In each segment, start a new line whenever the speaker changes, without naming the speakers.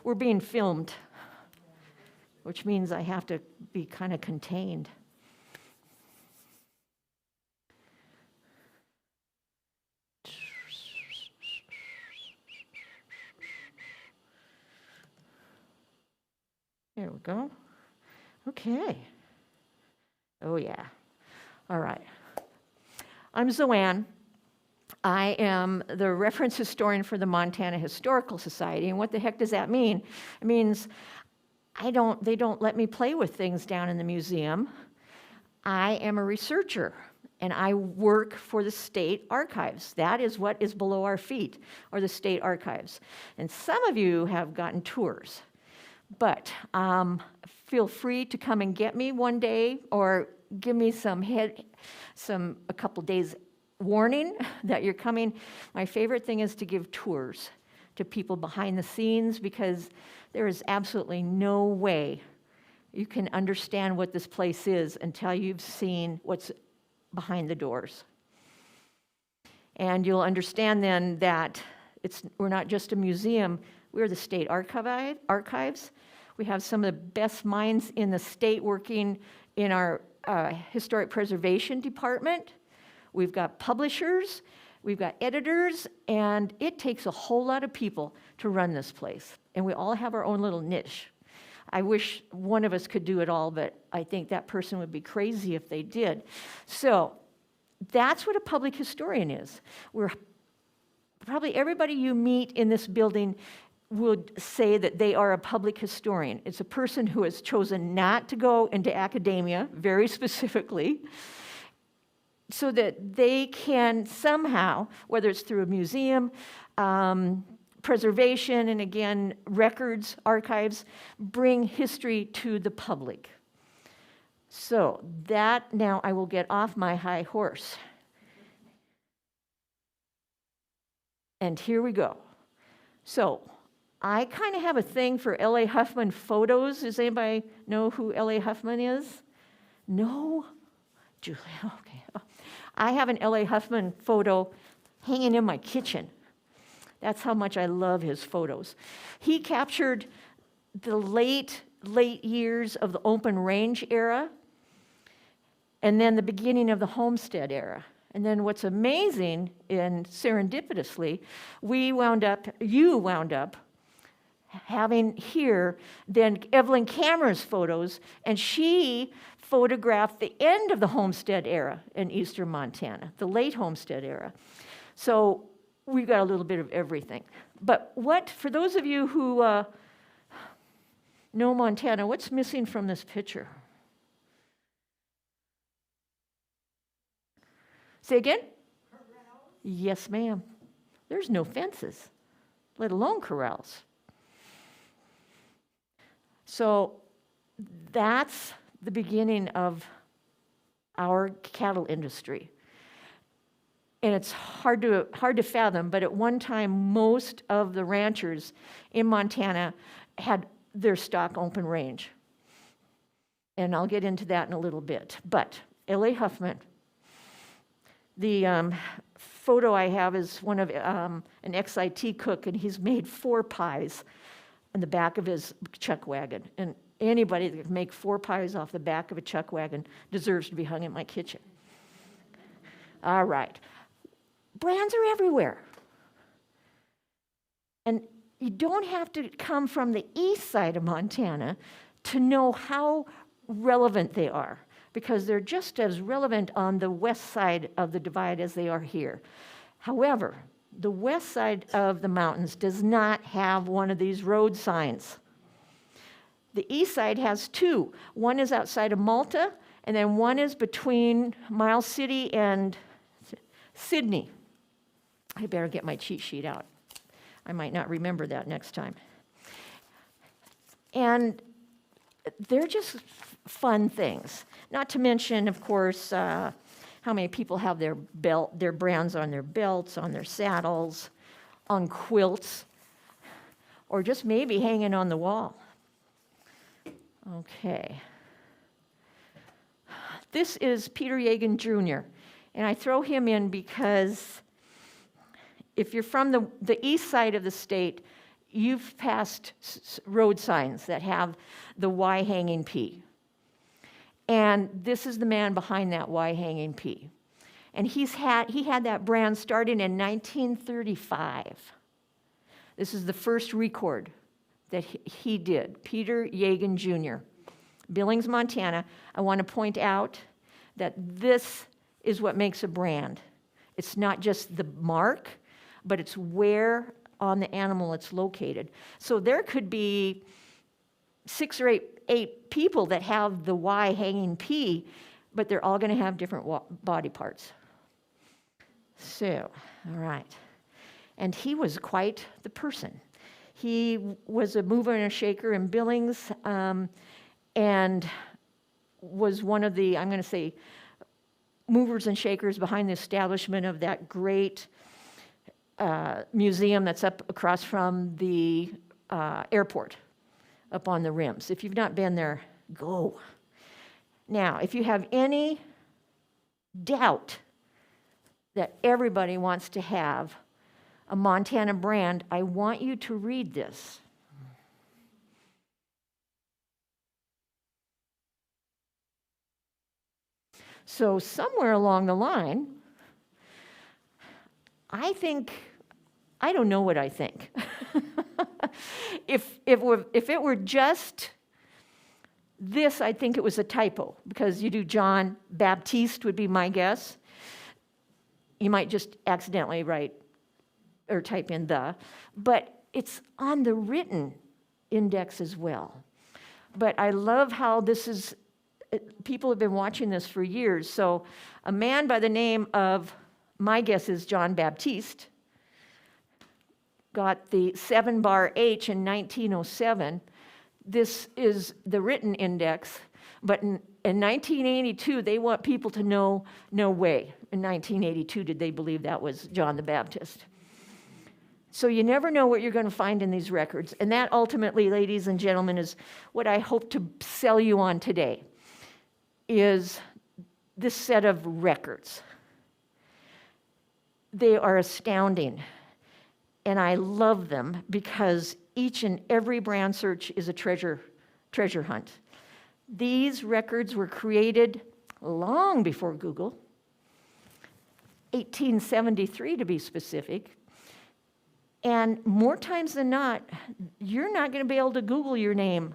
We're being filmed, which means I have to be kind of contained. There we go. Okay. Oh, yeah. All right. I'm Zoanne. I am the reference historian for the Montana Historical Society. And what the heck does that mean? It means they don't let me play with things down in the museum. I am a researcher, and I work for the state archives. That is what is below our feet, or the state archives. And some of you have gotten tours. But feel free to come and get me one day, or give me a couple days warning that you're coming. My favorite thing is to give tours to people behind the scenes, because there is absolutely no way you can understand what this place is until you've seen what's behind the doors. And you'll understand then that we're not just a museum, we're the state archives. We have some of the best minds in the state working in our historic preservation department. We've got publishers, we've got editors, and it takes a whole lot of people to run this place. And we all have our own little niche. I wish one of us could do it all, but I think that person would be crazy if they did. So that's what a public historian is. Probably everybody you meet in this building would say that they are a public historian. It's a person who has chosen not to go into academia, very specifically, so that they can somehow, whether it's through a museum, preservation, and again, records, archives, bring history to the public. So that, now I will get off my high horse. And here we go. So I kind of have a thing for L.A. Huffman photos. Does anybody know who L.A. Huffman is? No? Julia, okay. I have an L.A. Huffman photo hanging in my kitchen. That's how much I love his photos. He captured the late years of the open range era, and then the beginning of the homestead era. And then what's amazing, and serendipitously, you wound up having here then Evelyn Cameron's photos, and she photographed the end of the homestead era in eastern Montana, the late homestead era. So we've got a little bit of everything. But for those of you who know Montana, what's missing from this picture? Say again? Corrals. Yes, ma'am. There's no fences, let alone corrals. So that's the beginning of our cattle industry. And it's hard to fathom, but at one time, most of the ranchers in Montana had their stock open range. And I'll get into that in a little bit. But L.A. Huffman, the photo I have is one of an ex-IT cook, and he's made 4 pies in the back of his chuck wagon. And anybody that can make 4 pies off the back of a chuck wagon deserves to be hung in my kitchen. All right. Brands are everywhere. And you don't have to come from the east side of Montana to know how relevant they are, because they're just as relevant on the west side of the divide as they are here. However, the west side of the mountains does not have one of these road signs. The east side has 2. One is outside of Malta, and then one is between Miles City and Sydney. I better get my cheat sheet out. I might not remember that next time. And they're just fun things. Not to mention, of course, how many people have their brands on their belts, on their saddles, on quilts, or just maybe hanging on the wall. Okay. This is Peter Ygan Jr., and I throw him in because if you're from the east side of the state, you've passed road signs that have the Y hanging P. And this is the man behind that Y hanging P. And he had that brand starting in 1935. This is the first record that he did, Peter Ygan Jr., Billings, Montana. I want to point out that this is what makes a brand. It's not just the mark, but it's where on the animal it's located. So there could be 6 or 8 people that have the Y hanging P, but they're all going to have different body parts. So, all right. And he was quite the person. He was a mover and a shaker in Billings, and was one of the, I'm going to say, movers and shakers behind the establishment of that great museum that's up across from the airport, up on the rims. If you've not been there, go. Now, if you have any doubt that everybody wants to have a Montana brand, I want you to read this. So somewhere along the line, I don't know what I think. If it were just this, I think it was a typo, because you do John Baptiste would be my guess. You might just accidentally write or type in the, but it's on the written index as well. But I love how this is, people have been watching this for years. So a man by the name of, my guess is John Baptiste, got the 7-bar H in 1907. This is the written index, but in 1982, they want people to know, no way. In 1982, did they believe that was John the Baptist? So you never know what you're going to find in these records. And that ultimately, ladies and gentlemen, is what I hope to sell you on today, is this set of records. They are astounding. And I love them because each and every brand search is a treasure hunt. These records were created long before Google, 1873 to be specific. And more times than not, you're not going to be able to Google your name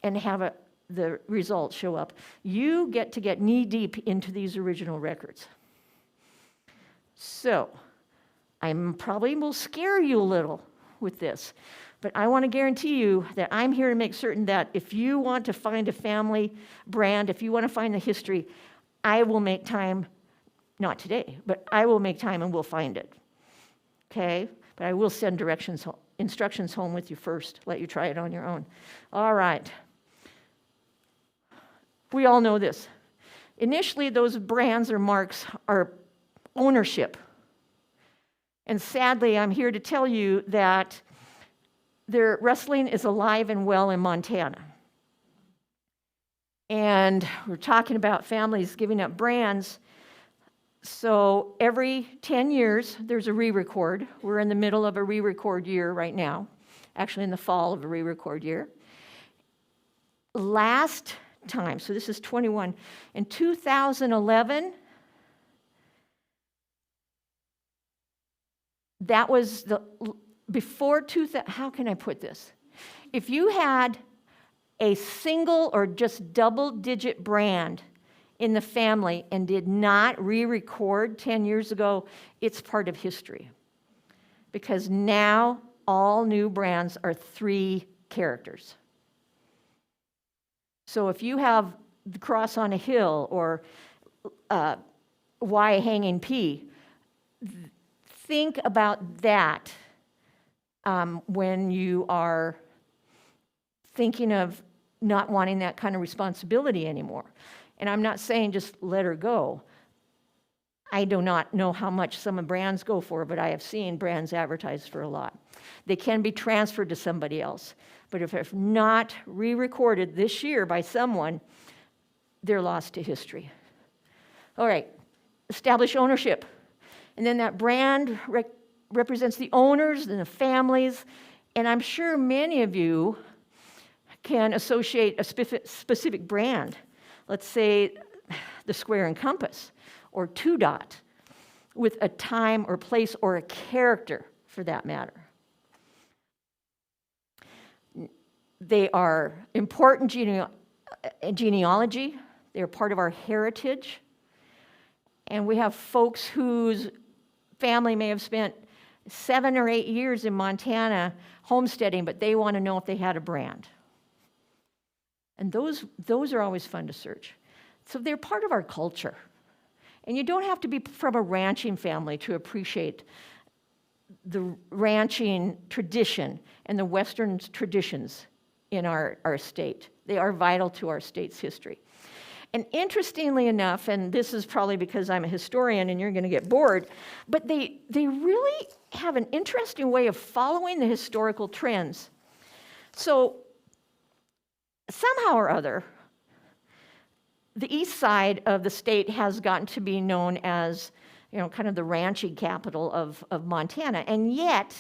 and have the results show up. You get to get knee-deep into these original records. So, I probably will scare you a little with this, but I want to guarantee you that I'm here to make certain that if you want to find a family brand, if you want to find the history, I will make time, not today, but I will make time and we'll find it. Okay? But I will send instructions home with you first, let you try it on your own. All right. We all know this. Initially, those brands or marks are ownership. And sadly, I'm here to tell you that their wrestling is alive and well in Montana. And we're talking about families giving up brands. So every 10 years, there's a re-record. We're in the middle of a re-record year right now, actually in the fall of a re-record year. Last time, so this is 21, in 2011, that was before 2000, how can I put this? If you had a single or just double-digit brand in the family and did not re-record 10 years ago, it's part of history. Because now all new brands are 3 characters. So if you have the cross on a hill or Y hanging P, think about that when you are thinking of not wanting that kind of responsibility anymore. And I'm not saying just let her go. I do not know how much some brands go for, but I have seen brands advertised for a lot. They can be transferred to somebody else. But if they're not re-recorded this year by someone, they're lost to history. All right, establish ownership. And then that brand represents the owners and the families, And I'm sure many of you can associate a specific brand, let's say the square and compass, or two dot, with a time or place or a character for that matter. They are important genealogy. They're part of our heritage. And we have folks whose family may have spent 7 or 8 years in Montana homesteading, but they want to know if they had a brand. And those are always fun to search. So they're part of our culture. And you don't have to be from a ranching family to appreciate the ranching tradition and the Western traditions in our state. They are vital to our state's history. And interestingly enough, and this is probably because I'm a historian and you're going to get bored, but they really have an interesting way of following the historical trends. So somehow or other, the east side of the state has gotten to be known as, kind of the ranching capital of Montana, and yet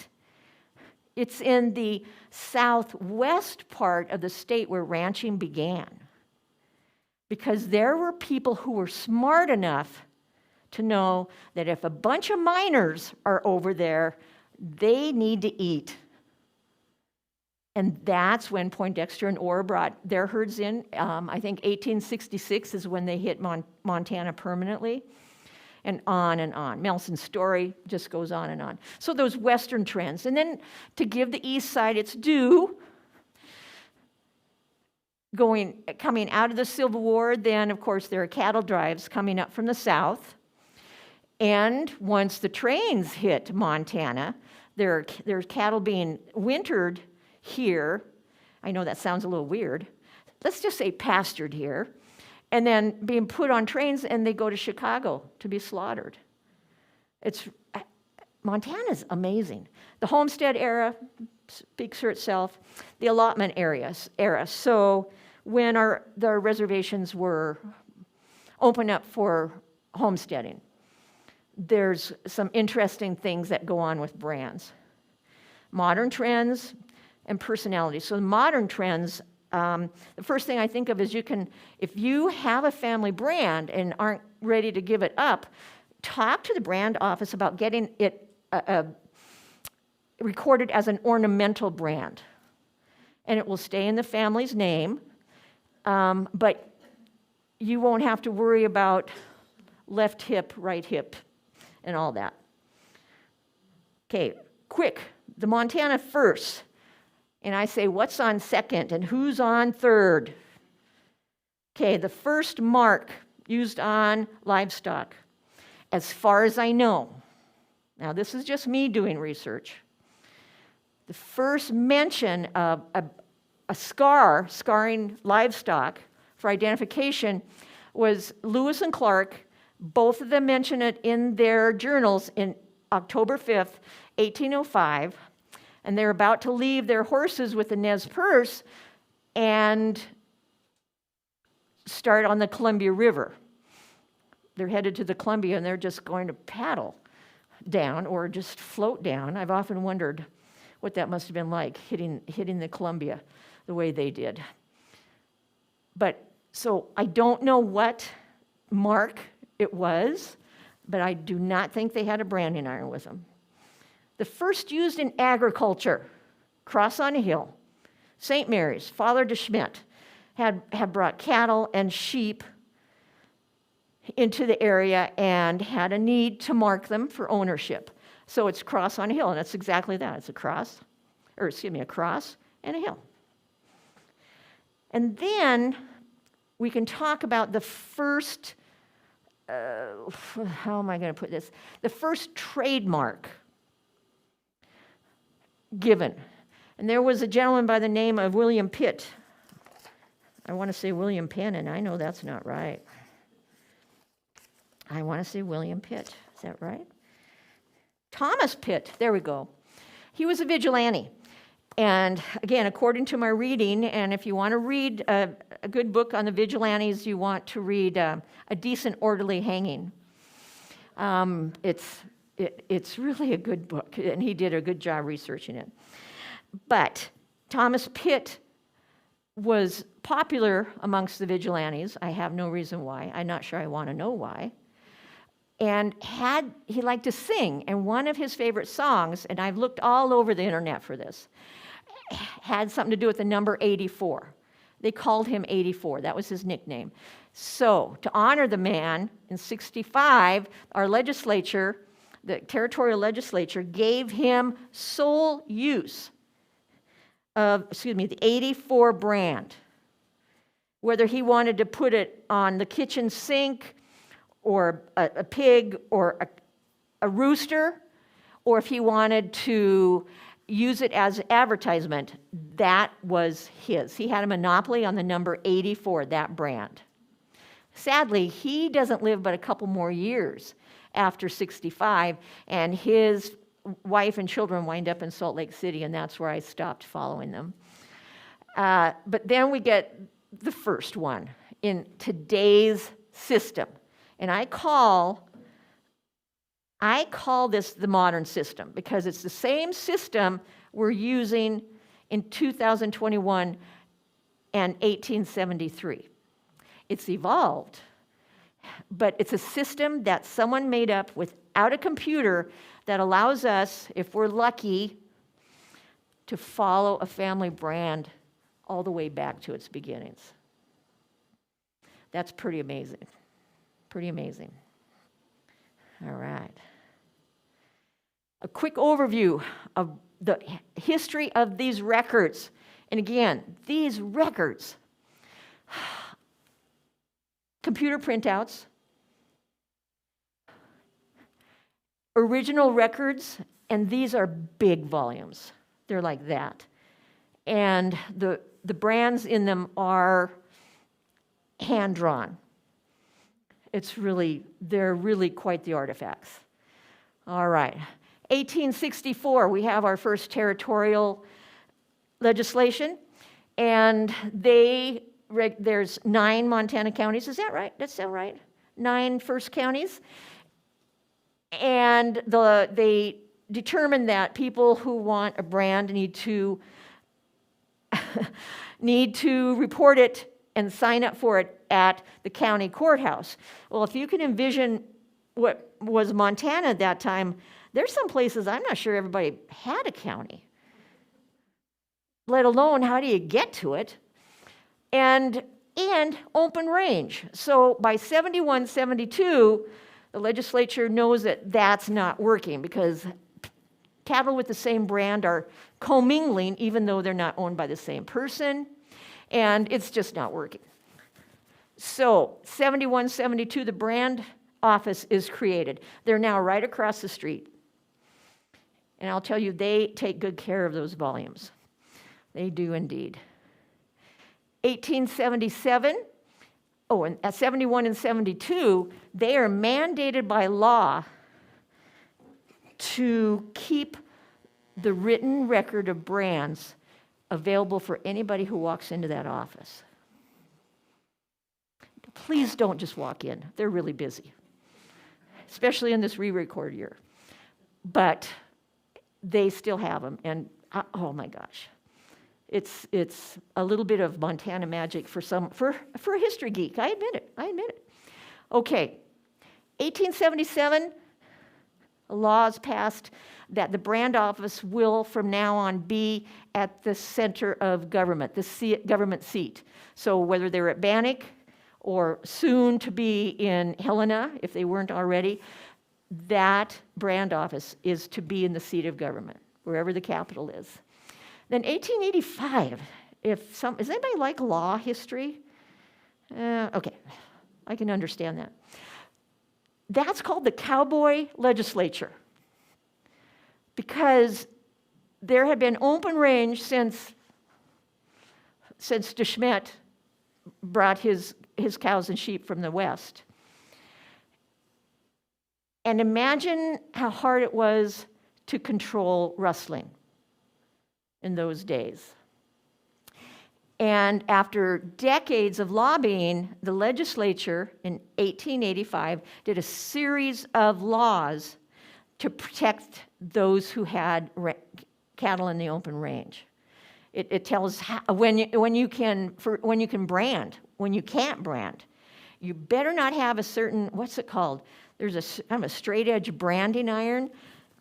it's in the southwest part of the state where ranching began. Because there were people who were smart enough to know that if a bunch of miners are over there, they need to eat. And that's when Poindexter and Ore brought their herds in. I think 1866 is when they hit Montana permanently, and on and on. Melson's story just goes on and on. So those Western trends. And then to give the east side its due, coming out of the Civil War, then of course there are cattle drives coming up from the south. And once the trains hit Montana, there's cattle being wintered here. I know that sounds a little weird. Let's just say pastured here. And then being put on trains, and they go to Chicago to be slaughtered. Montana's amazing. The homestead era speaks for itself. The allotment era. So when the reservations were open up for homesteading, there's some interesting things that go on with brands. Modern trends and personality. So the modern trends, the first thing I think of is if you have a family brand and aren't ready to give it up, talk to the brand office about getting it recorded as an ornamental brand. And it will stay in the family's name, but you won't have to worry about left hip, right hip, and all that. Okay, quick, the Montana first. And I say, what's on second and who's on third? Okay, the first mark used on livestock, as far as I know. Now, this is just me doing research. The first mention of a scarring livestock for identification was Lewis and Clark. Both of them mention it in their journals in October 5th, 1805. And they're about to leave their horses with the Nez Perce and start on the Columbia River. They're headed to the Columbia, and they're just going to paddle down or just float down. I've often wondered what that must have been like, hitting the Columbia the way they did. But so I don't know what mark it was, but I do not think they had a branding iron with them. The first used in agriculture, cross on a hill. St. Mary's, Father de Schmidt, had brought cattle and sheep into the area and had a need to mark them for ownership. So it's cross on a hill, and it's exactly that. It's a cross and a hill. And then we can talk about the first, how am I going to put this? The first trademark given. And there was a gentleman by the name of William Pitt. I want to say William Penn, and I know that's not right. I want to say William Pitt. Is that right? Thomas Pitt. There we go. He was a vigilante. And again, according to my reading, and if you want to read a good book on the vigilantes, you want to read A Decent Orderly Hanging. It's really a good book, and he did a good job researching it. But Thomas Pitt was popular amongst the vigilantes. I have no reason why. I'm not sure I want to know why. And he liked to sing, and one of his favorite songs, and I've looked all over the internet for this, had something to do with the number 84. They called him 84. That was his nickname. So to honor the man, in 65, our legislature, the territorial legislature, gave him sole use of, the 84 brand. Whether he wanted to put it on the kitchen sink, or a pig, or a rooster, or if he wanted to use it as advertisement, that was his. He had a monopoly on the number 84, that brand. Sadly, he doesn't live but a couple more years after 65, and his wife and children wind up in Salt Lake City, and that's where I stopped following them. But then we get the first one in today's system. And I call this the modern system because it's the same system we're using in 2021 and 1873. It's evolved, but it's a system that someone made up without a computer that allows us, if we're lucky, to follow a family brand all the way back to its beginnings. That's pretty amazing. Pretty amazing. All right. A quick overview of the history of these records. And again, these records, computer printouts, original records, and these are big volumes. They're like that. And the brands in them are hand-drawn. They're really quite the artifacts. All right. 1864, we have our first territorial legislation, and there's 9 Montana counties. Is that right? That's still right? 9 first counties. And they determined that people who want a brand need to report it and sign up for it at the county courthouse. Well, if you can envision what was Montana at that time, there's some places I'm not sure everybody had a county, let alone how do you get to it? And open range. So by 71, 72, the legislature knows that that's not working because cattle with the same brand are commingling even though they're not owned by the same person. And it's just not working. So 71, 72, the brand office is created. They're now right across the street. And I'll tell you, they take good care of those volumes. They do indeed. 1877, and at 71 and 72, they are mandated by law to keep the written record of brands available for anybody who walks into that office. Please don't just walk in. They're really busy, especially in this re-record year. But they still have them, and oh my gosh. It's a little bit of Montana magic for a history geek. I admit it. Okay, 1877, a law is passed that the brand office will from now on be at the center of government, the government seat. So whether they're at Bannock or soon to be in Helena, if they weren't already, that brand office is to be in the seat of government, wherever the capital is. Then 1885, does anybody like law history? Okay, I can understand that. That's called the cowboy legislature because there had been open range since de Smet brought his cows and sheep from the west. And imagine how hard it was to control rustling in those days. And after decades of lobbying, the legislature in 1885 did a series of laws to protect those who had cattle in the open range. It tells when you can brand, when you can't brand. You better not have a certain, what's it called? There's a kind of a straight edge branding iron,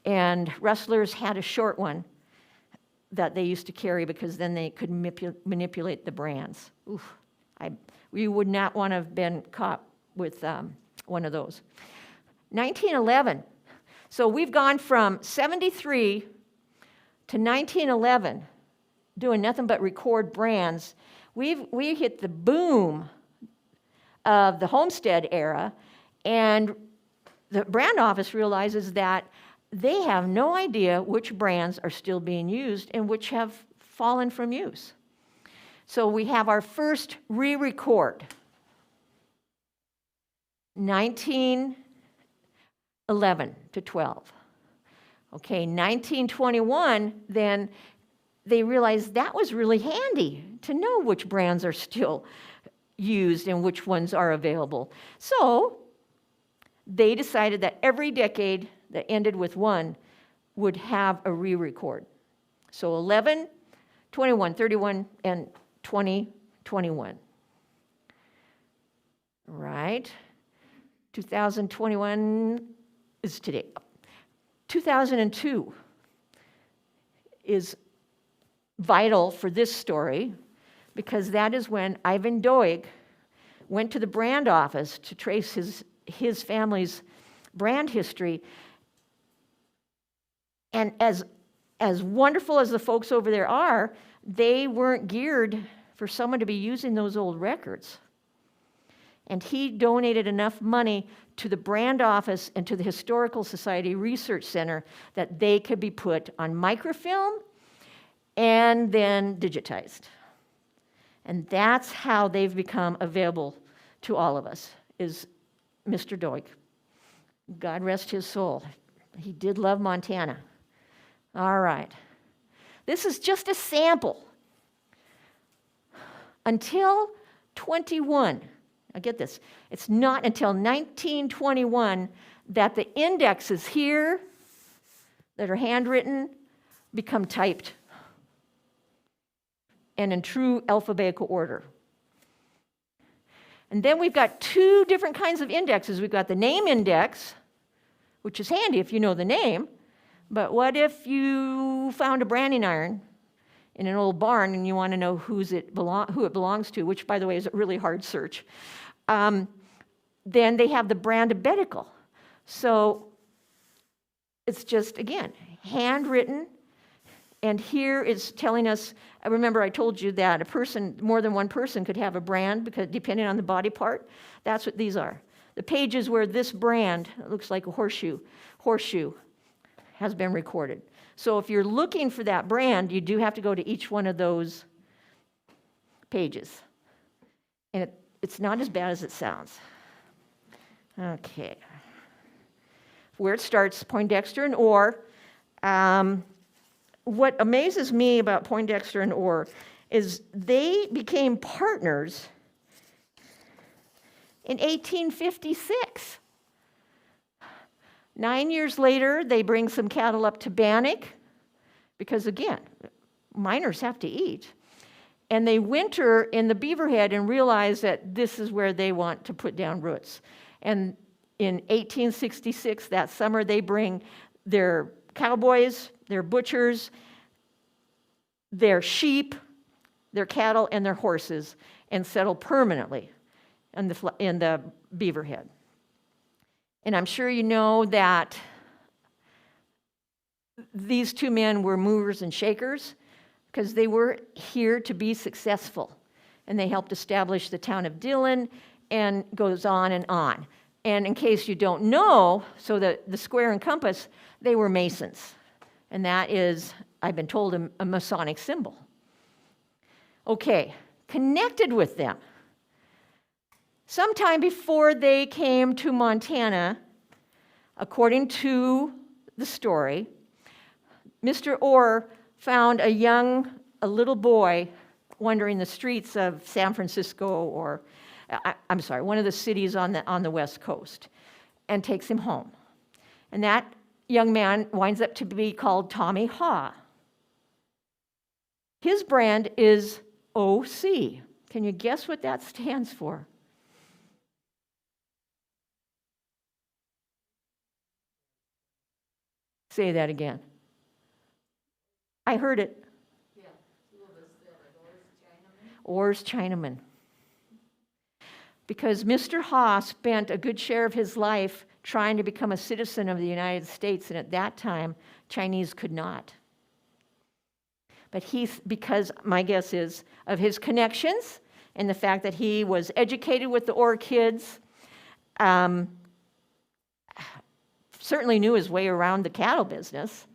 and rustlers had a short one that they used to carry because then they could manipulate the brands. Oof, we would not want to have been caught with one of those. 1911. So we've gone from 73 to 1911, doing nothing but record brands. We hit the boom of the Homestead era, and the brand office realizes that they have no idea which brands are still being used and which have fallen from use. So we have our first re-record, 1911 to 12. Okay, 1921, then they realized that was really handy to know which brands are still used and which ones are available. So they decided that every decade that ended with one would have a re-record. So 11, 21, 31, and 2021. Right? 2021 is today. 2002 is vital for this story because that is when Ygan Jr went to the brand office to trace his family's brand history. And as wonderful as the folks over there are, they weren't geared for someone to be using those old records. And he donated enough money to the brand office and to the Historical Society Research Center that they could be put on microfilm and then digitized. And that's how they've become available to all of us, is Mr. Doig. God rest his soul. He did love Montana. All right. This is just a sample. Until 21, I get this, it's not until 1921 that the indexes here that are handwritten become typed and in true alphabetical order. And then we've got two different kinds of indexes. We've got the name index, which is handy if you know the name, but what if you found a branding iron in an old barn and you want to know who it belongs to, which, by the way, is a really hard search. Then they have the brand abetical. So it's just, again, handwritten. And here it's telling us, I remember I told you that a person, more than one person could have a brand because depending on the body part. That's what these are. The pages where this brand, it looks like a horseshoe, has been recorded. So if you're looking for that brand, you do have to go to each one of those pages. And it's not as bad as it sounds. Okay. Where it starts, Poindexter and Ore. What amazes me about Poindexter and Ore is they became partners in 1856. 9 years later, they bring some cattle up to Bannock because, again, miners have to eat. And they winter in the Beaverhead and realize that this is where they want to put down roots. And in 1866, that summer, they bring their cowboys, their butchers, their sheep, their cattle, and their horses and settle permanently in the Beaverhead. And I'm sure you know that these two men were movers and shakers because they were here to be successful. And they helped establish the town of Dillon and goes on and on. And in case you don't know, so the square and compass, they were Masons. And that is, I've been told, a Masonic symbol. Okay, connected with them. Sometime before they came to Montana, according to the story, Mr. Ore found a little boy wandering the streets of San Francisco or, one of the cities on the West Coast, and takes him home. And that young man winds up to be called Tommy Haw. His brand is OC. Can you guess what that stands for? Say that again. I heard it.
Yeah.
Ore's Chinaman. Because Mr. Haw spent a good share of his life trying to become a citizen of the United States, and at that time, Chinese could not. But because my guess is of his connections and the fact that he was educated with the Ore kids, certainly knew his way around the cattle business,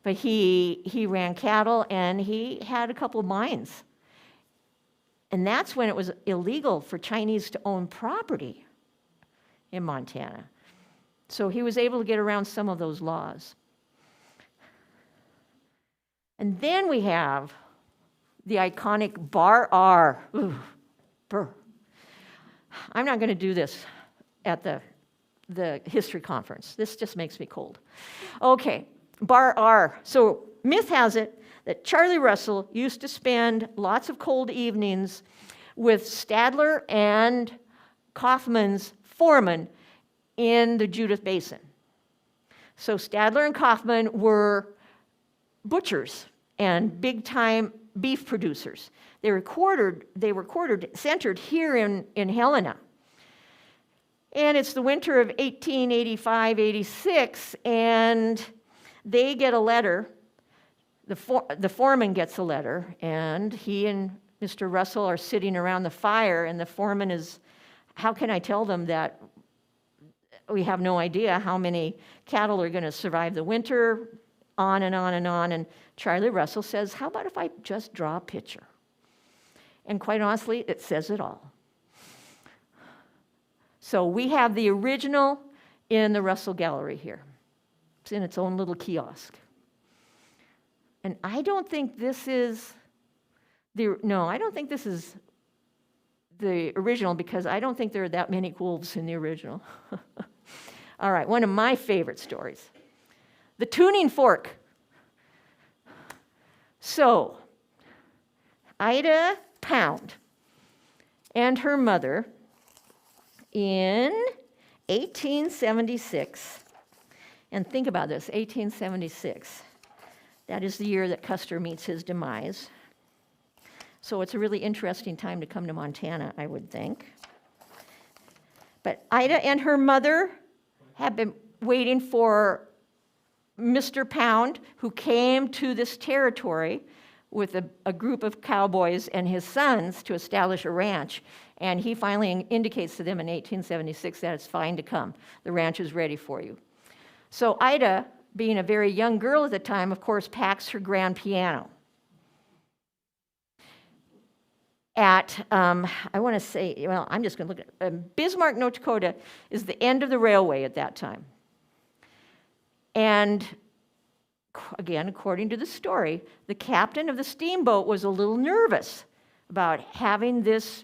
but he ran cattle and he had a couple of mines. And that's when it was illegal for Chinese to own property in Montana. So he was able to get around some of those laws. And then we have the iconic Bar R. Ooh, brr. I'm not going to do this at the history conference. This just makes me cold. Okay, Bar R. So myth has it that Charlie Russell used to spend lots of cold evenings with Stadler and Kaufman's foreman in the Judith Basin. So Stadler and Kaufman were butchers and big-time beef producers. They were centered here in Helena. And it's the winter of 1885-86, and they get a letter. The foreman gets a letter, and he and Mr. Russell are sitting around the fire, and the foreman is, how can I tell them that we have no idea how many cattle are going to survive the winter, on and on and on. And Charlie Russell says, how about if I just draw a picture? And quite honestly, it says it all. So we have the original in the Russell Gallery here. It's in its own little kiosk. And I don't think this is the original, because I don't think there are that many wolves in the original. All right, one of my favorite stories. The tuning fork. So, Ida Pound and her mother in 1876, and think about this, 1876. That is the year that Custer meets his demise. So it's a really interesting time to come to Montana, I would think. But Ida and her mother have been waiting for Mr. Pound, who came to this territory with a group of cowboys and his sons to establish a ranch. And he finally indicates to them in 1876 that it's fine to come. The ranch is ready for you. So Ida, being a very young girl at the time, of course, packs her grand piano. At, I want to say, well, I'm just going to look at, Bismarck, North Dakota is the end of the railway at that time. And again, according to the story, the captain of the steamboat was a little nervous about having this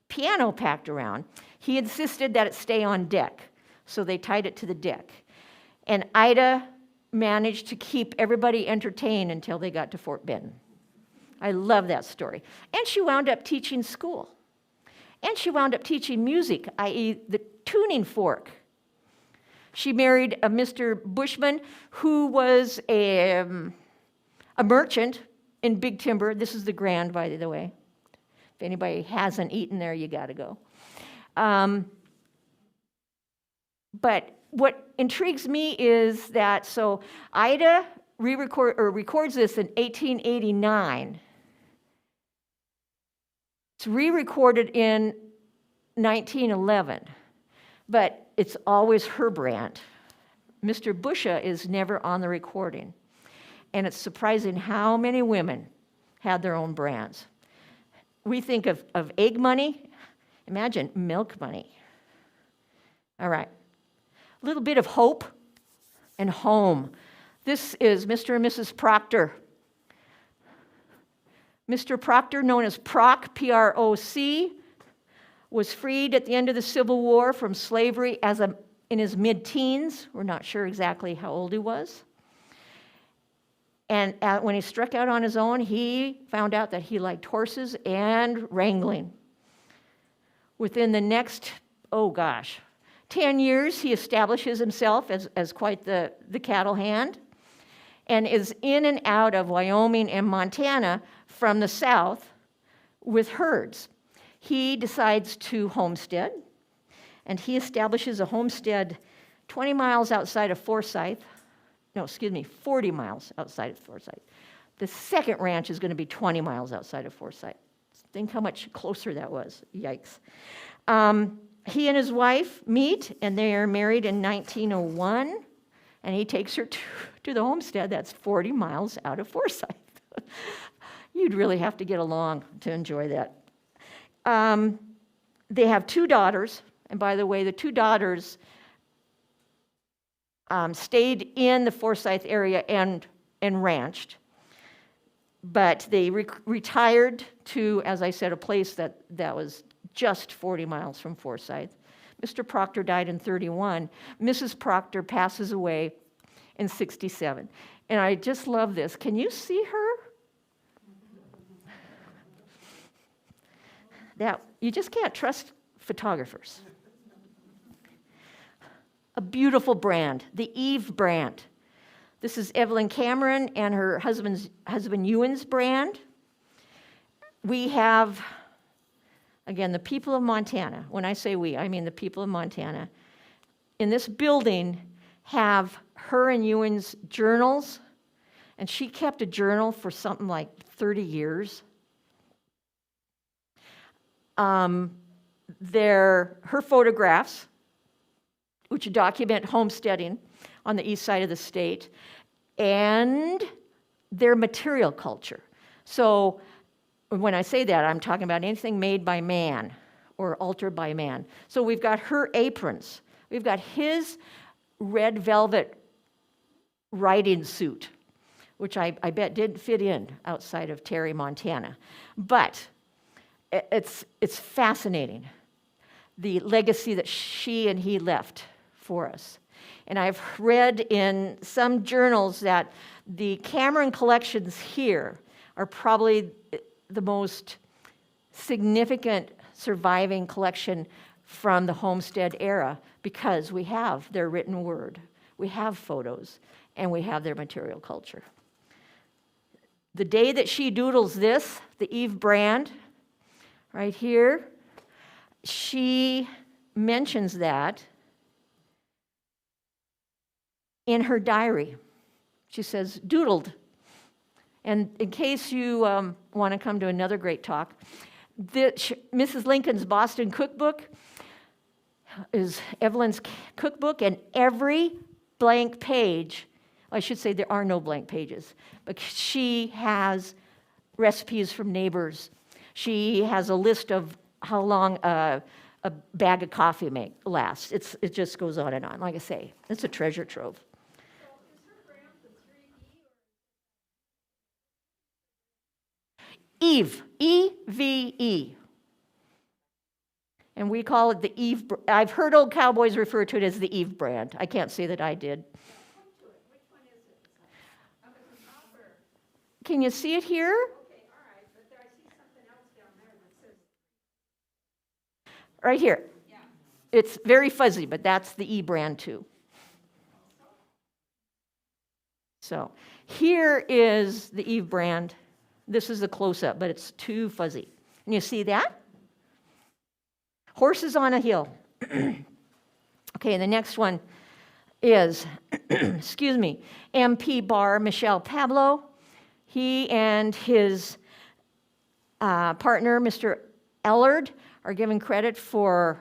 piano packed around. He insisted that it stay on deck, so they tied it to the deck. And Ida managed to keep everybody entertained until they got to Fort Benton. I love that story. And she wound up teaching school. And she wound up teaching music, i.e. the tuning fork. She married a Mr. Bushman who was a merchant in Big Timber. This is the Grand, by the way. If anybody hasn't eaten there, you got to go. But what intrigues me is that, so Ida records this in 1889. It's re-recorded in 1911, but it's always her brand. Mr. Busha is never on the recording. And it's surprising how many women had their own brands. We think of egg money. Imagine milk money. All right. A little bit of hope and home. This is Mr. and Mrs. Proctor. Mr. Proctor, known as Proc, P-R-O-C, was freed at the end of the Civil War from slavery in his mid-teens. We're not sure exactly how old he was. And when he struck out on his own, he found out that he liked horses and wrangling. Within the next, 10 years, he establishes himself as quite the cattle hand and is in and out of Wyoming and Montana from the south with herds. He decides to homestead, and he establishes a homestead 20 miles outside of Forsyth. 40 miles outside of Forsyth. The second ranch is going to be 20 miles outside of Forsyth. Think how much closer that was. Yikes. He and his wife meet, and they are married in 1901, and he takes her to the homestead that's 40 miles out of Forsyth. You'd really have to get along to enjoy that. They have 2 daughters, and by the way, the 2 daughters stayed in the Forsyth area and ranched, but they retired to, as I said, a place that was just 40 miles from Forsyth. Mr. Proctor died in 31. Mrs. Proctor passes away in 67. And I just love this. Can you see her? You just can't trust photographers. A beautiful brand, the Eve brand. This is Evelyn Cameron and her husband Ygan's brand. We have, again, the people of Montana. When I say we, I mean the people of Montana. In this building have her and Ygan's journals, and she kept a journal for something like 30 years. Her photographs, which document homesteading on the east side of the state, and their material culture. So when I say that, I'm talking about anything made by man or altered by man. So we've got her aprons. We've got his red velvet riding suit, which I bet didn't fit in outside of Terry, Montana. But it's fascinating, the legacy that she and he left for us. And I've read in some journals that the Cameron collections here are probably the most significant surviving collection from the Homestead era, because we have their written word, we have photos, and we have their material culture. The day that she doodles this, the Eve brand, right here, she mentions that in her diary. She says, doodled. And in case you want to come to another great talk, Mrs. Lincoln's Boston cookbook is Evelyn's cookbook, and every blank page, I should say there are no blank pages, but she has recipes from neighbors. She has a list of how long a bag of coffee lasts. It just goes on and on. Like I say, it's a treasure trove. Eve, E-V-E. And we call it the Eve. I've heard old cowboys refer to it as the Eve brand. I can't say that I did.
Which one is it?
Can you see it here?
Okay, all right, but I see something else down there that says.
Right here.
Yeah.
It's very fuzzy, but that's the E brand too. So here is the Eve brand. This is the close-up, but it's too fuzzy. And you see that? Horses on a hill. Okay, the next one is, excuse me, MP Bar Michelle Pablo. He and his partner, Mr. Ellard, are given credit for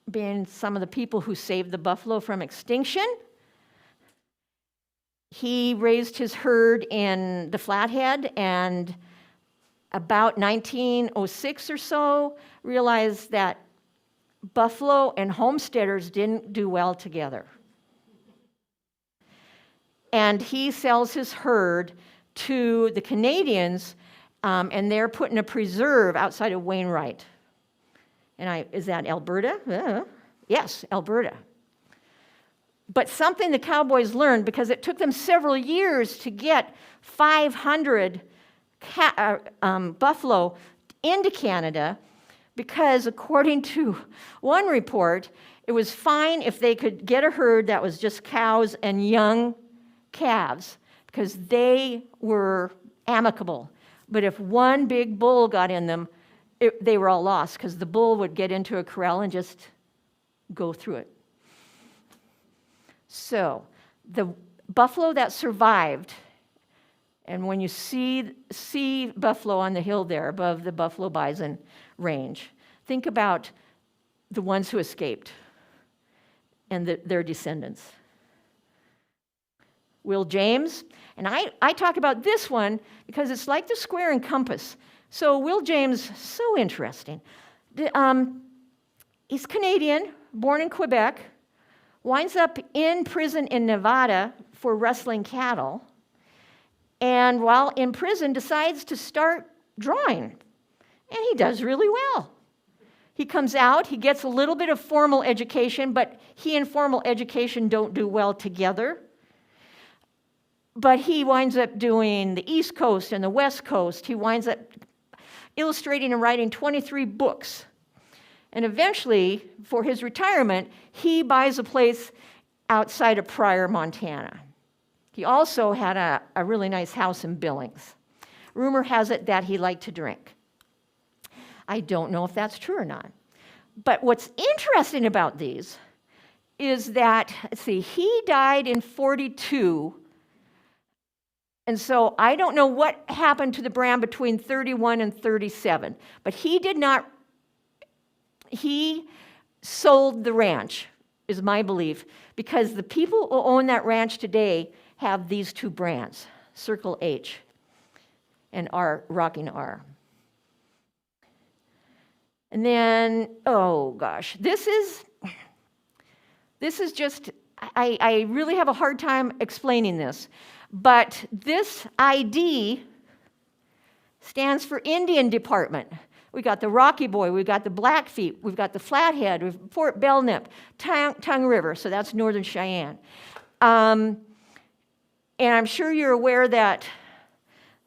being some of the people who saved the buffalo from extinction. He raised his herd in the Flathead, and about 1906 or so realized that buffalo and homesteaders didn't do well together. And he sells his herd to the Canadians, and they're putting a preserve outside of Wainwright. And is that Alberta? Yes, Alberta. But something the cowboys learned, because it took them several years to get 500 buffalo into Canada, because according to one report, it was fine if they could get a herd that was just cows and young calves, because they were amicable. But if one big bull got in them, they were all lost, because the bull would get into a corral and just go through it. So the buffalo that survived, and when you see buffalo on the hill there above the buffalo bison range, think about the ones who escaped and their descendants. Will James, and I talk about this one because it's like the square and compass. So Will James, so interesting. He's Canadian, born in Quebec, winds up in prison in Nevada for rustling cattle, and while in prison decides to start drawing, and he does really well. He comes out, he gets a little bit of formal education, but he and formal education don't do well together. But he winds up doing the East Coast and the West Coast. He winds up illustrating and writing 23 books. And eventually, for his retirement, he buys a place outside of Pryor, Montana. He also had a really nice house in Billings. Rumor has it that he liked to drink. I don't know if that's true or not. But what's interesting about these is that, let's see, he died in 42. And so I don't know what happened to the brand between 31 and 37. But he sold the ranch, is my belief, because the people who own that ranch today have these two brands, Circle H and R, Rocking R. And then, oh gosh, this is just, I really have a hard time explaining this, but this ID stands for Indian Department. We got the Rocky Boy, we've got the Blackfeet, we've got the Flathead, we've Fort Belknap, Tongue River, so that's Northern Cheyenne. And I'm sure you're aware that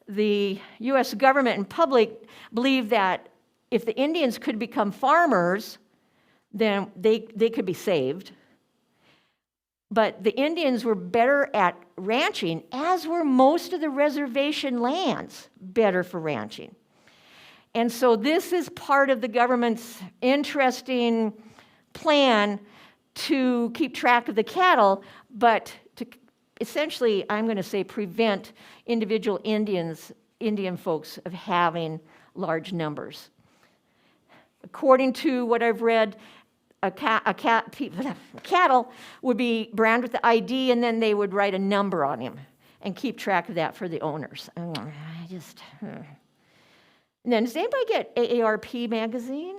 the U.S. government and public believe that if the Indians could become farmers, then they could be saved. But the Indians were better at ranching, as were most of the reservation lands better for ranching. And so this is part of the government's interesting plan to keep track of the cattle, but to essentially, I'm going to say, prevent individual Indian folks of having large numbers. According to what I've read, cattle would be branded with the ID, and then they would write a number on him and keep track of that for the owners. And then, does anybody get AARP magazine?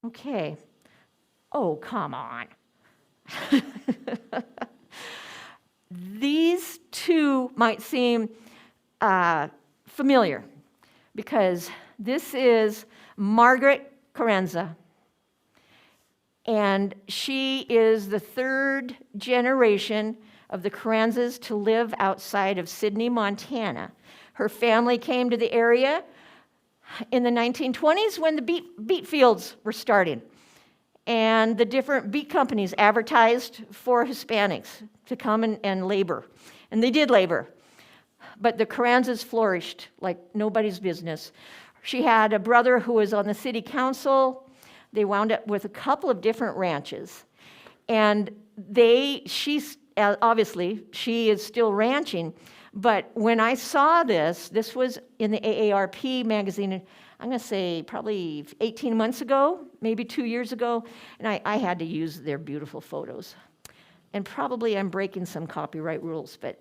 Okay. Oh, come on. These two might seem familiar because this is Margaret Carranza, and she is the third generation of the Carranzas to live outside of Sidney, Montana. Her family came to the area in the 1920s when the beet fields were starting, and the different beet companies advertised for Hispanics to come and labor, and they did labor. But the Carranzas flourished like nobody's business. She had a brother who was on the city council. They wound up with a couple of different ranches. And obviously, she is still ranching. But when I saw this was in the AARP magazine, I'm going to say probably 18 months ago, maybe 2 years ago, and I had to use their beautiful photos. And probably I'm breaking some copyright rules, but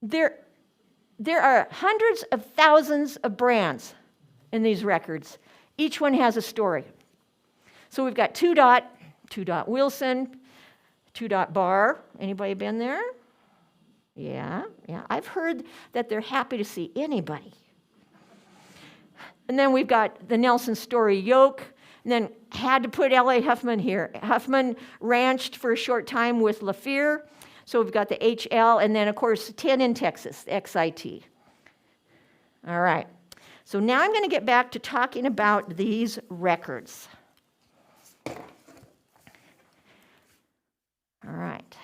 there are hundreds of thousands of brands in these records. Each one has a story. So we've got 2 Dot Wilson, 2 Dot Bar. Anybody been there? Yeah. I've heard that they're happy to see anybody. And then we've got the Nelson Story Yoke, And then had to put L.A. Huffman here. Huffman ranched for a short time with Lafier. So we've got the HL, and then, of course, 10 in Texas, the XIT. All right. So now I'm going to get back to talking about these records. All right.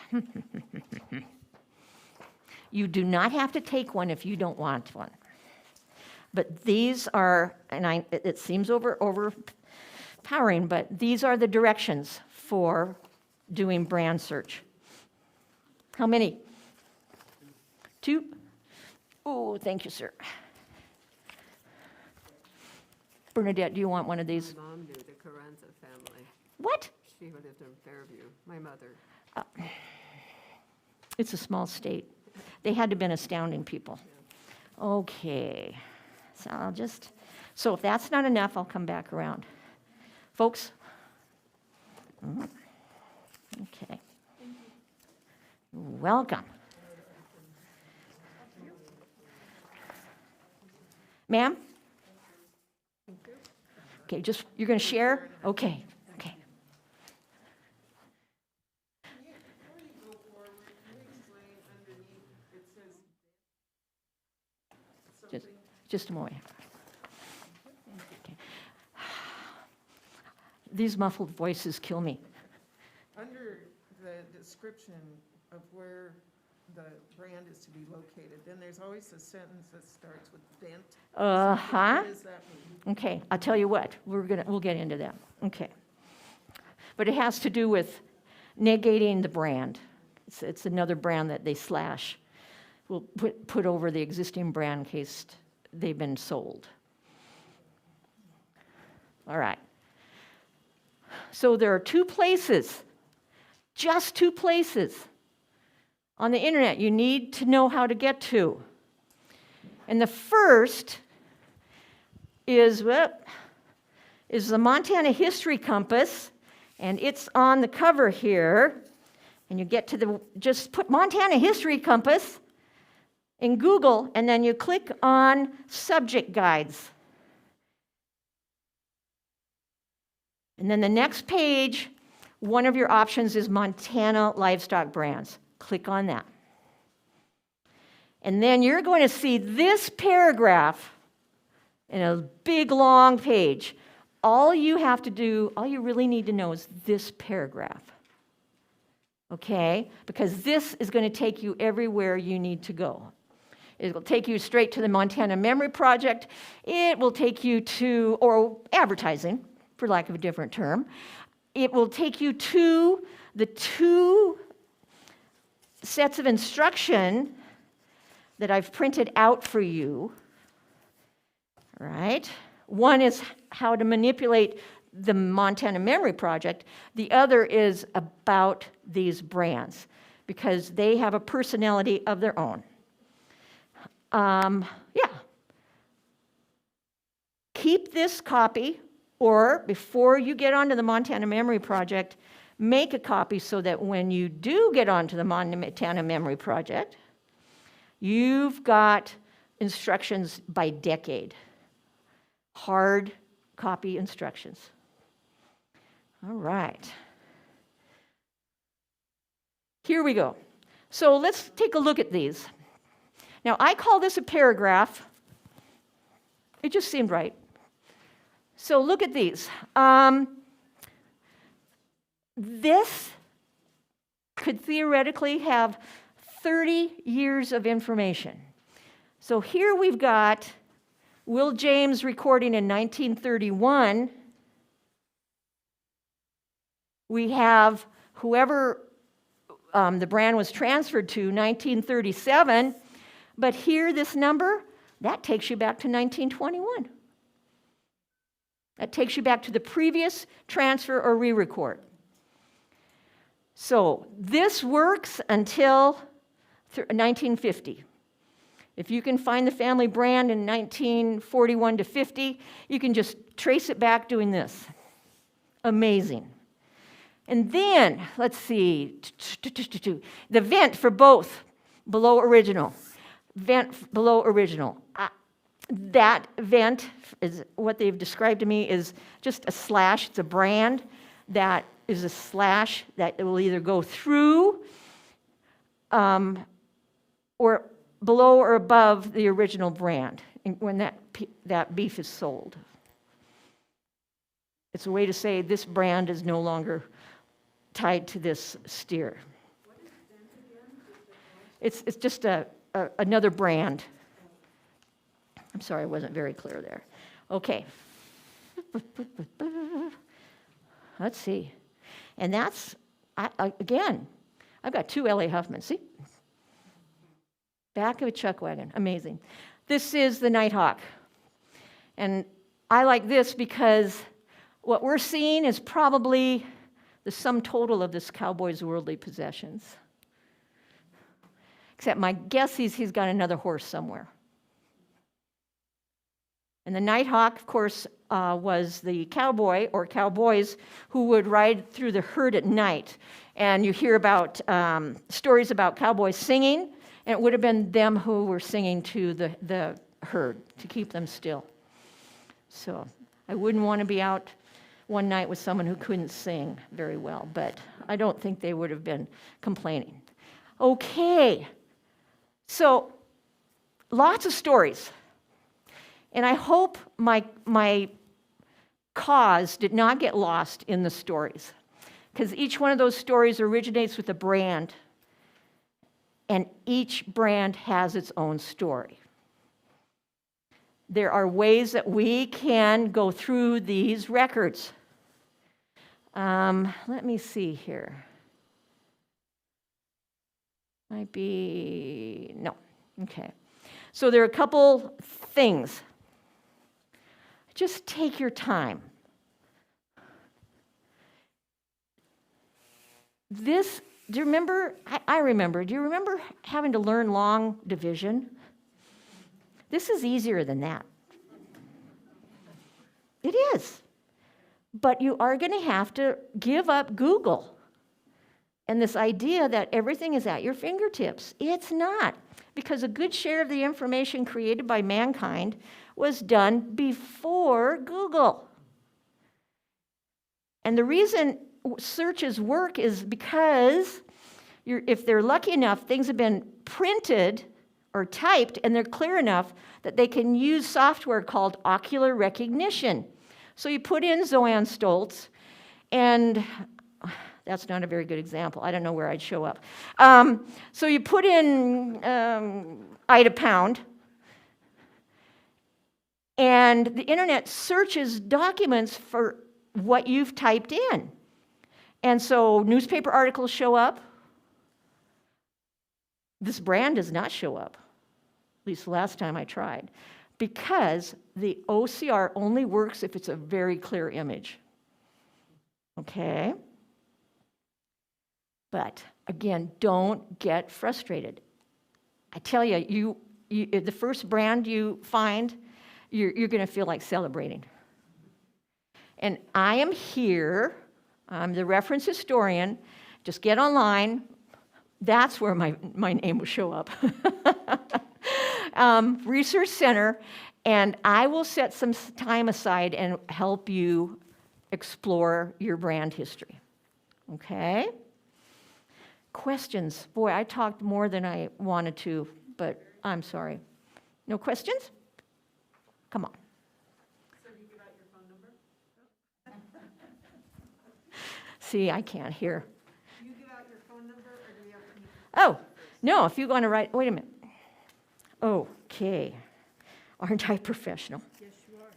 You do not have to take one if you don't want one. But these are, and it seems overpowering, but these are the directions for doing brand search. How many? 2? Oh, thank you, sir. Bernadette, do you want one of these?
My mom knew the Carranza family.
What?
She lived in Fairview, my mother.
It's a small state. They had to have been astounding people. Okay. So if that's not enough, I'll come back around. Folks? Okay. Welcome. Ma'am? Okay, you're going to share? Okay. Just a moment. Okay. These muffled voices kill me.
Under the description of where the brand is to be located, then there's always a sentence that starts with vent.
Uh-huh.
What does that mean?
Okay, I'll tell you what. We'll get into that. Okay. But it has to do with negating the brand. It's another brand that they slash. We'll put over the existing brand in case they've been sold. All right. So there are 2 places, just 2 places on the internet you need to know how to get to. And the first is the Montana History Compass, and it's on the cover here. And you get to just put Montana History Compass in Google, and then you click on subject guides. And then the next page, one of your options is Montana livestock brands. Click on that. And then you're going to see this paragraph in a big, long page. All you really need to know is this paragraph. Okay? Because this is going to take you everywhere you need to go. It will take you straight to the Montana Memory Project. It will take you to, or advertising, for lack of a different term. It will take you to the 2 sets of instruction that I've printed out for you. Right? One is how to manipulate the Montana Memory Project. The other is about these brands, because they have a personality of their own. Keep this copy, or before you get onto the Montana Memory Project, make a copy so that when you do get onto the Montana Memory Project, you've got instructions by decade. Hard copy instructions. All right. Here we go. So let's take a look at these. Now, I call this a paragraph. It just seemed right. So look at these. This could theoretically have 30 years of information. So here we've got Will James recording in 1931. We have whoever the brand was transferred to, 1937. But here, this number, that takes you back to 1921. That takes you back to the previous transfer or re-record. So this works until 1950. If you can find the family brand in 1941 to 50, you can just trace it back doing this. Amazing. And then, let's see, the vent for both below original. Vent below original. that vent is what they've described to me is just a slash. It's a brand that is a slash that will either go through or below or above the original brand when that beef is sold. It's a way to say this brand is no longer tied to this steer. It's just another brand. I'm sorry, I wasn't very clear there. Okay. Let's see. And that's, again, I've got 2 L.A. Huffmans. See? Back of a chuck wagon. Amazing. This is the Nighthawk. And I like this because what we're seeing is probably the sum total of this cowboy's worldly possessions. Except my guess is he's got another horse somewhere. And the Nighthawk, of course, was the cowboy or cowboys who would ride through the herd at night. And you hear about stories about cowboys singing, and it would have been them who were singing to the herd to keep them still. So I wouldn't want to be out one night with someone who couldn't sing very well, but I don't think they would have been complaining. Okay, so lots of stories. And I hope my cause did not get lost in the stories, because each one of those stories originates with a brand, and each brand has its own story. There are ways that we can go through these records. Let me see here. Might be, no, okay. So there are a couple things. Just take your time. This, do you remember, I remember, do you remember having to learn long division? This is easier than that. It is. But you are going to have to give up Google and this idea that everything is at your fingertips. It's not, because a good share of the information created by mankind was done before Google. And the reason searches work is because if they're lucky enough, things have been printed or typed and they're clear enough that they can use software called ocular recognition. So you put in Zoanne Stoltz, and that's not a very good example. I don't know where I'd show up. So you put in Ida Pound, and the internet searches documents for what you've typed in. And so newspaper articles show up. This brand does not show up, at least the last time I tried, because the OCR only works if it's a very clear image. Okay? But again, don't get frustrated. I tell you, the first brand you find, you're going to feel like celebrating. And I am here. I'm the reference historian. Just get online. That's where my name will show up. Research Center, and I will set some time aside and help you explore your brand history. Okay? Questions? Boy, I talked more than I wanted to, but I'm sorry. No questions? Come on.
So do you give out your phone number?
See, I can't hear.
Do you give out your phone number, or do we have to?
Oh, no, if you want to write, wait a minute. Okay. Aren't I professional?
Yes, you are.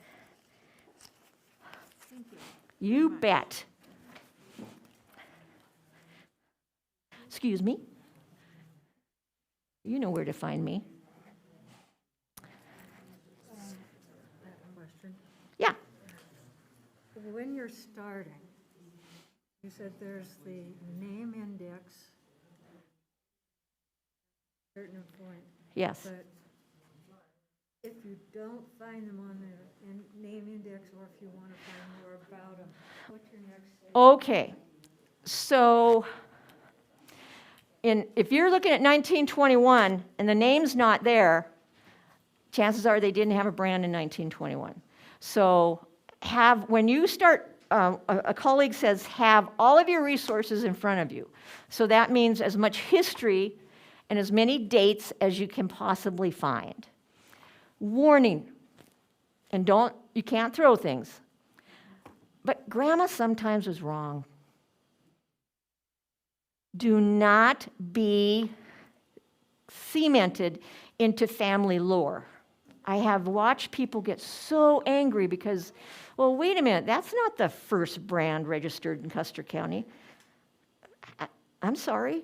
Thank you.
You bet. Excuse me. You know where to find me.
I have a question.
Yeah.
When you're starting, you said there's the name index, certain point,
Yes.
but if you don't find them on the name index, or if you want to find more about them, what's your next step?
Okay. So if you're looking at 1921 and the name's not there, chances are they didn't have a brand in 1921. So when you start, a colleague says, have all of your resources in front of you. So that means as much history and as many dates as you can possibly find. Warning, and you can't throw things. But Grandma sometimes was wrong. Do not be cemented into family lore. I have watched people get so angry because, well, wait a minute, that's not the first brand registered in Custer County. I'm sorry,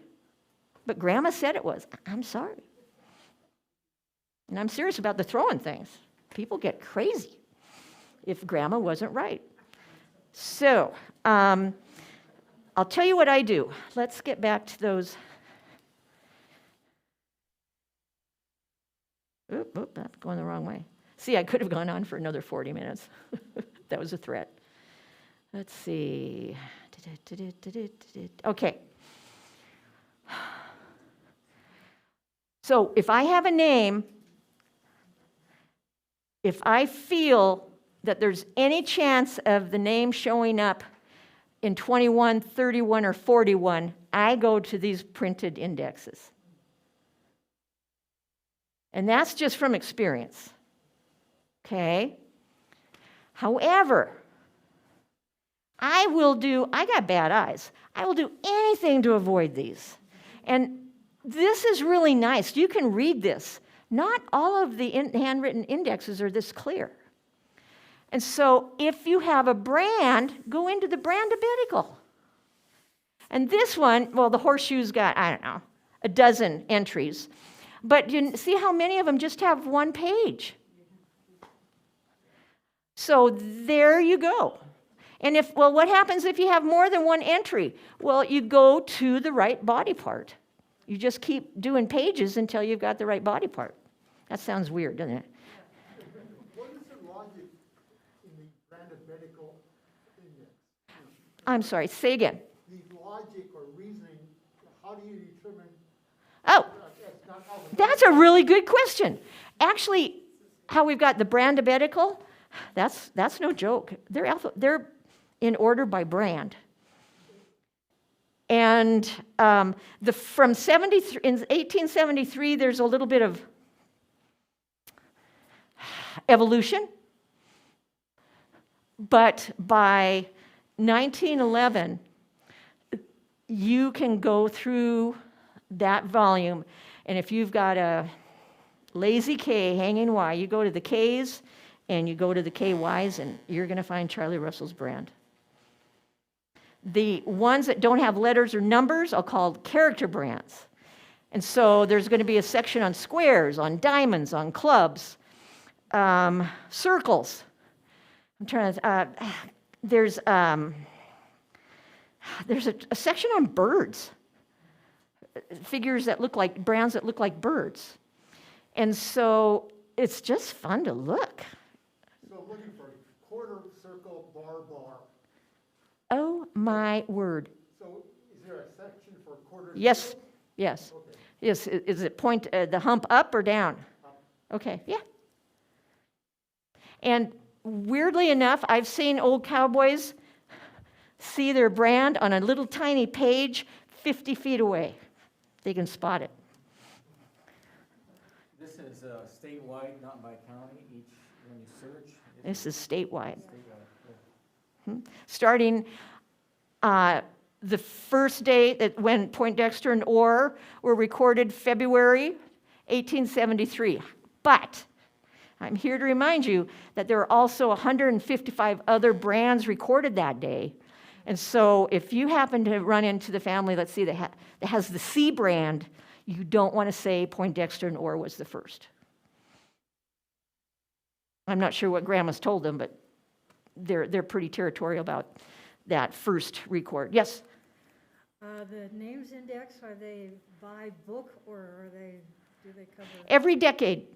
but Grandma said it was. I'm sorry. And I'm serious about the throwing things. People get crazy if Grandma wasn't right. So, I'll tell you what I do. Let's get back to those. Oop, that's going the wrong way. See, I could have gone on for another 40 minutes. That was a threat. Let's see. Okay. So if I have a name, if I feel that there's any chance of the name showing up in 21, 31, or 41, I go to these printed indexes. And that's just from experience. Okay? However, I got bad eyes. I will do anything to avoid these. And this is really nice. You can read this. Not all of the handwritten indexes are this clear. And so if you have a brand, go into the brand abetical. And this one, well, the horseshoe's got, I don't know, a dozen entries. But you see how many of them just have one page. So there you go. And what happens if you have more than one entry? Well, you go to the right body part. You just keep doing pages until you've got the right body part. That sounds weird, doesn't it?
What is the logic in the brand abetical index?
I'm sorry, say again.
The logic or reasoning, how do you determine?
Oh, that's a really good question. Actually, how we've got the brand abetical, that's no joke. They're in order by brand. And in 1873, there's a little bit of evolution. But by 1911, you can go through that volume, and if you've got a lazy K hanging Y, you go to the Ks and you go to the KYs, and you're going to find Charlie Russell's brand. The ones that don't have letters or numbers are called character brands. And so there's going to be a section on squares, on diamonds, on clubs, circles. I'm trying to, there's a section on birds, figures that look like, brands that look like birds. And so it's just fun to look.
So looking for quarter, circle, bar.
Oh my word.
So is there a section for quarter?
Yes,
circle?
yes.
Okay.
Yes, is it the hump up or down?
Up.
Okay, yeah. And weirdly enough, I've seen old cowboys see their brand on a little tiny page 50 feet away. They can spot it.
This is statewide, not by county, when you search.
This is statewide.
Statewide.
Starting the first day that when Poindexter and Ore were recorded, February 1873. But I'm here to remind you that there are also 155 other brands recorded that day. And so if you happen to run into the family, let's see, that has the C brand, you don't want to say Poindexter and Ore was the first. I'm not sure what Grandma's told them, but they're pretty territorial about that first record. Yes?
The names index, are they by book or do they cover
Every decade.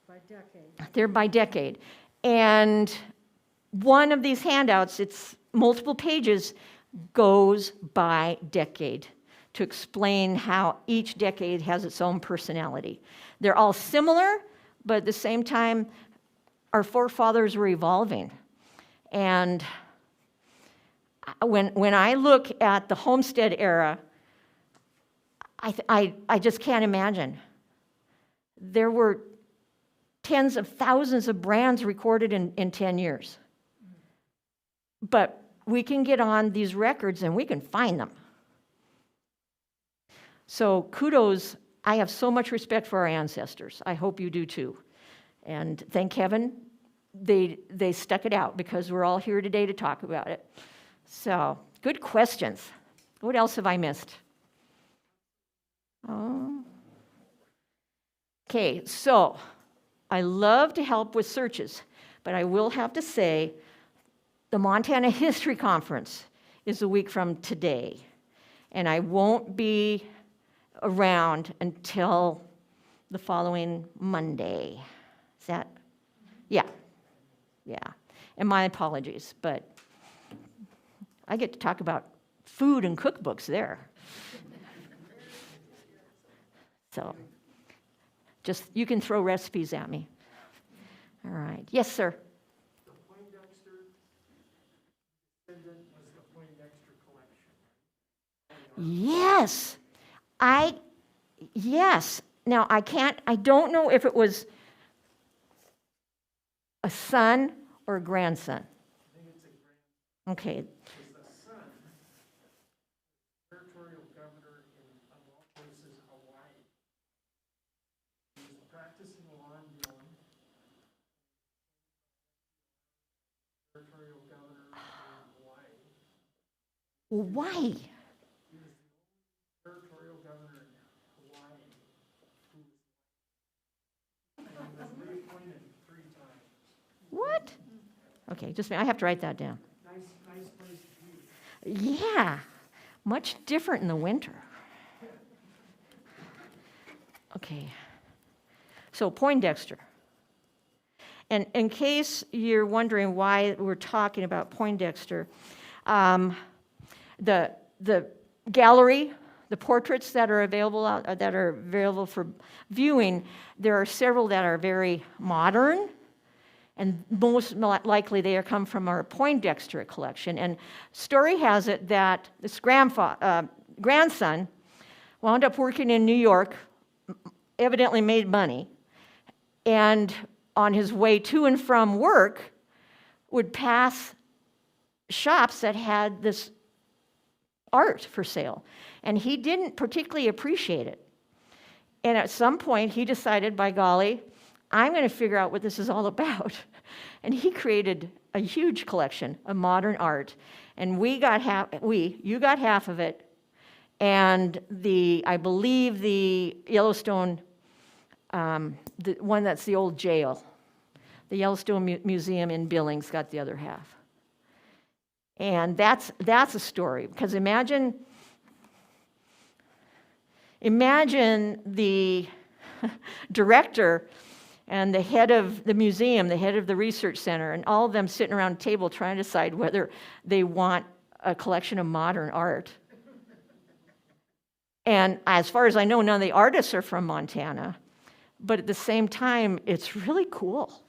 by decade?
They're by decade. And one of these handouts, it's multiple pages, goes by decade to explain how each decade has its own personality. They're all similar, but at the same time, our forefathers were evolving. And when I look at the homestead era, I just can't imagine. There were tens of thousands of brands recorded in 10 years. But we can get on these records and we can find them. So kudos, I have so much respect for our ancestors. I hope you do too. And thank heaven they stuck it out, because we're all here today to talk about it. So, good questions. What else have I missed? Oh. Okay, so I love to help with searches, but I will have to say the Montana History Conference is a week from today, and I won't be around until the following Monday. Is that? Yeah. And my apologies, but I get to talk about food and cookbooks there. So just, you can throw recipes at me. All right. Yes, sir.
The Poindexter descendant was the Poindexter collection.
Yes. Now, I don't know if it was a son or a grandson.
I think it's a grand,
Okay.
it's the son, territorial governor of all places, Hawaii. He was practicing law in Dillon. Territorial governor in Hawaii.
Why?
He was the only territorial governor in Hawaii who was, and he was reappointed 3 times.
What? Okay, just I have to write that down.
Nice place to be.
Yeah, much different in the winter. Okay, so Poindexter. And in case you're wondering why we're talking about Poindexter, the gallery, the portraits that are available for viewing, there are several that are very modern, and most likely they come from our Poindexter collection. And story has it that this grandson wound up working in New York, evidently made money, and on his way to and from work would pass shops that had this art for sale. And he didn't particularly appreciate it. And at some point he decided, by golly, I'm going to figure out what this is all about. And he created a huge collection of modern art. And you got half of it. And I believe the Yellowstone, the one that's the old jail, the Yellowstone Museum in Billings got the other half. And that's a story, because imagine the director and the head of the museum, the head of the research center, and all of them sitting around a table trying to decide whether they want a collection of modern art. And as far as I know, none of the artists are from Montana, but at the same time, it's really cool.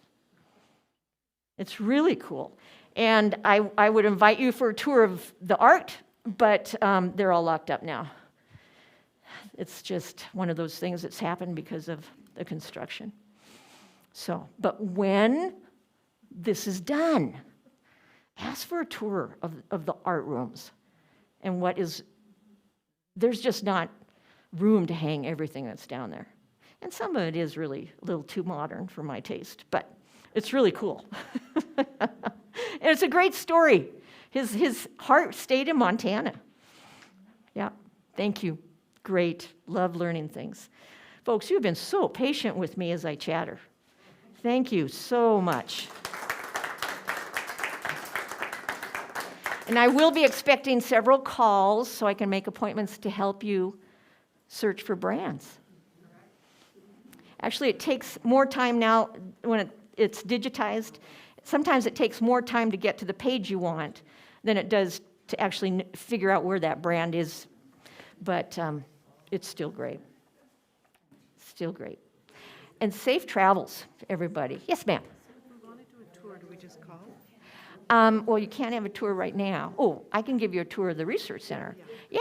It's really cool. And I would invite you for a tour of the art, but they're all locked up now. It's just one of those things that's happened because of the construction. So, but when this is done, ask for a tour of the art rooms and there's just not room to hang everything that's down there. And some of it is really a little too modern for my taste, but it's really cool. And it's a great story. His heart stayed in Montana. Yeah, thank you. Great, love learning things. Folks, you've been so patient with me as I chatter. Thank you so much. And I will be expecting several calls so I can make appointments to help you search for brands. Actually, it takes more time now when it's digitized. Sometimes it takes more time to get to the page you want than it does to actually figure out where that brand is. But it's still great. Still great. And safe travels, everybody. Yes, ma'am.
If we want to do a tour, do we just call?
Well, you can't have a tour right now. Oh, I can give you a tour of the research center. Yeah.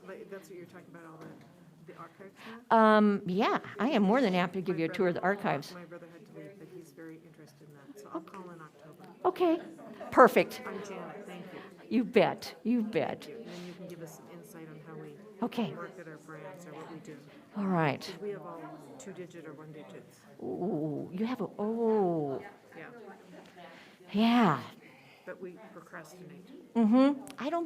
Like, that's what you're talking about, all the archives now?
Yeah, I am more than happy to give you a tour of the archives.
My brother had to leave, but he's very interested in that, so I'll call in October.
Okay, perfect.
I'm Janet, thank you.
You bet, you bet.
And then you can give us some insight on how we
Okay,
market our brands or what we do.
all right.
Because we have all 2-digit or 1-digits.
Ooh, you have a, oh,
Yeah,
yeah.
but we procrastinate.
I don't